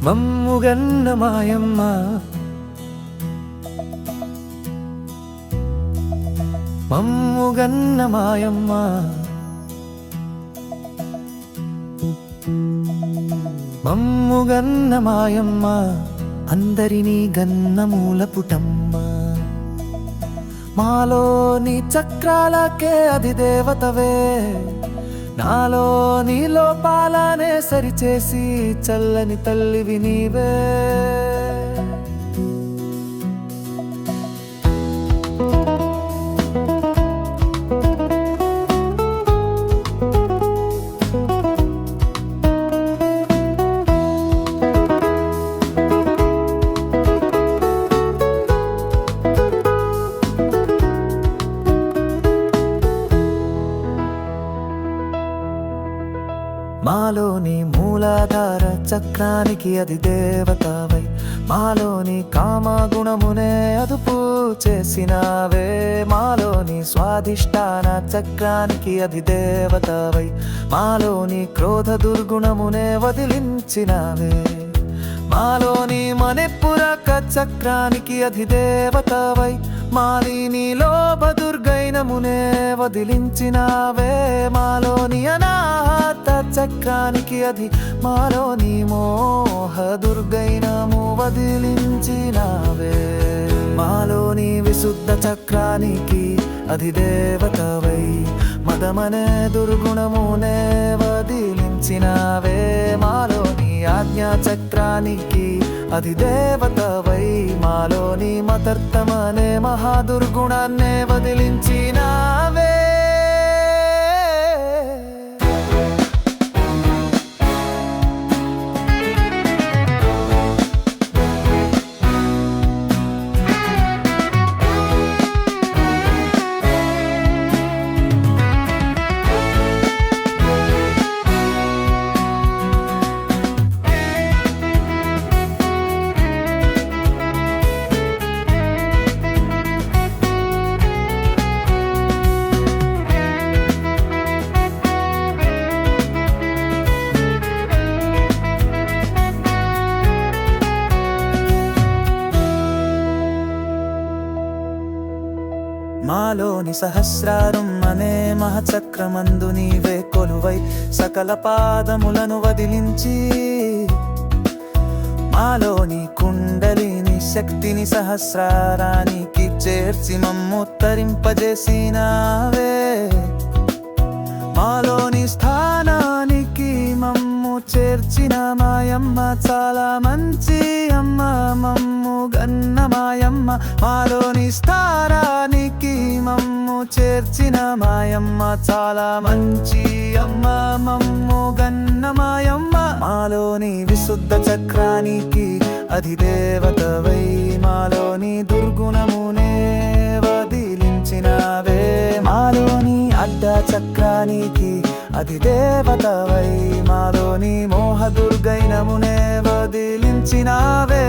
మమ్ముగన్న మాయమ్మ మమ్ముగన్న మాయమ్మ మమ్ముగన్న మాయమ్మ అందరినీ గన్న మూలపుటమ్మ మాలోని చక్రాలకే అధిదేవతవే నాలోని లోపాలనే సరిచేసి చల్లని తల్లివి నీవే మాలోని మూలాధార చక్రానికి అధిదేవతవై మాలోని కామగుణమునే అదుపు చేసినావే మాలోని స్వాధిష్టాన చక్రానికి అధిదేవతవై మాలోని క్రోధ దుర్గుణమునే వదిలించినావే మాలోని మణిపురక చక్రానికి అధిదేవతవై మాలిని లోభ దుర్గైనమునే వదిలించినావే మాలోని అనాహత చక్రానికి మాలోని మోహ దుర్గైనము వదిలించినావే మాలోని విశుద్ధ చక్రానికి అధిదేవతవై మదమనే దుర్గుణమునే వదిలించినావే మాలోని ఆజ్ఞా చక్రానికి అధిదేవతవై మాలోని మతర్థమనే మహాదుర్గుణాన్నే వదిలించినావే మాలోని సహస్రారం అనే మహచక్రమందు నీవే కొలువై సకల పాదములను వదిలించి మాలోని కుండలిని శక్తిని సహస్రారానికి చేర్చి మమ్ము తరింపజేసినావే మాలోని స్థానానికి మమ్ము చేర్చిన మాయమ్మ చాలా మంచి అమ్మ మమ్ము గన్న మాయమ్మ మాలోని స్థానానికి మమ్ము చేర్చిన మాయమ్మ చాలా మంచి అమ్మ మమ్ము గన్న మాయమ్మ మాలోని విశుద్ధ చక్రానికి అధిదేవతవై మాలోని దుర్గుణమునే వదిలించినావే మాలోని అడ్డ చక్రానికి అధిదేవతవై మాలోని మోహ దుర్గైనమునే వదిలించినావే మాలోని విశుద్ధ చక్రానికి అధిదేవతవై మాలోని దుర్గుణమునే వదిలించినావే మాలోని అడ్డ చక్రానికి అధిదేవతవై మాలోని మోహ దుర్గైనమునే వదిలించినావే మాలోని మోహ దుర్గైనమునే వదిలించినావే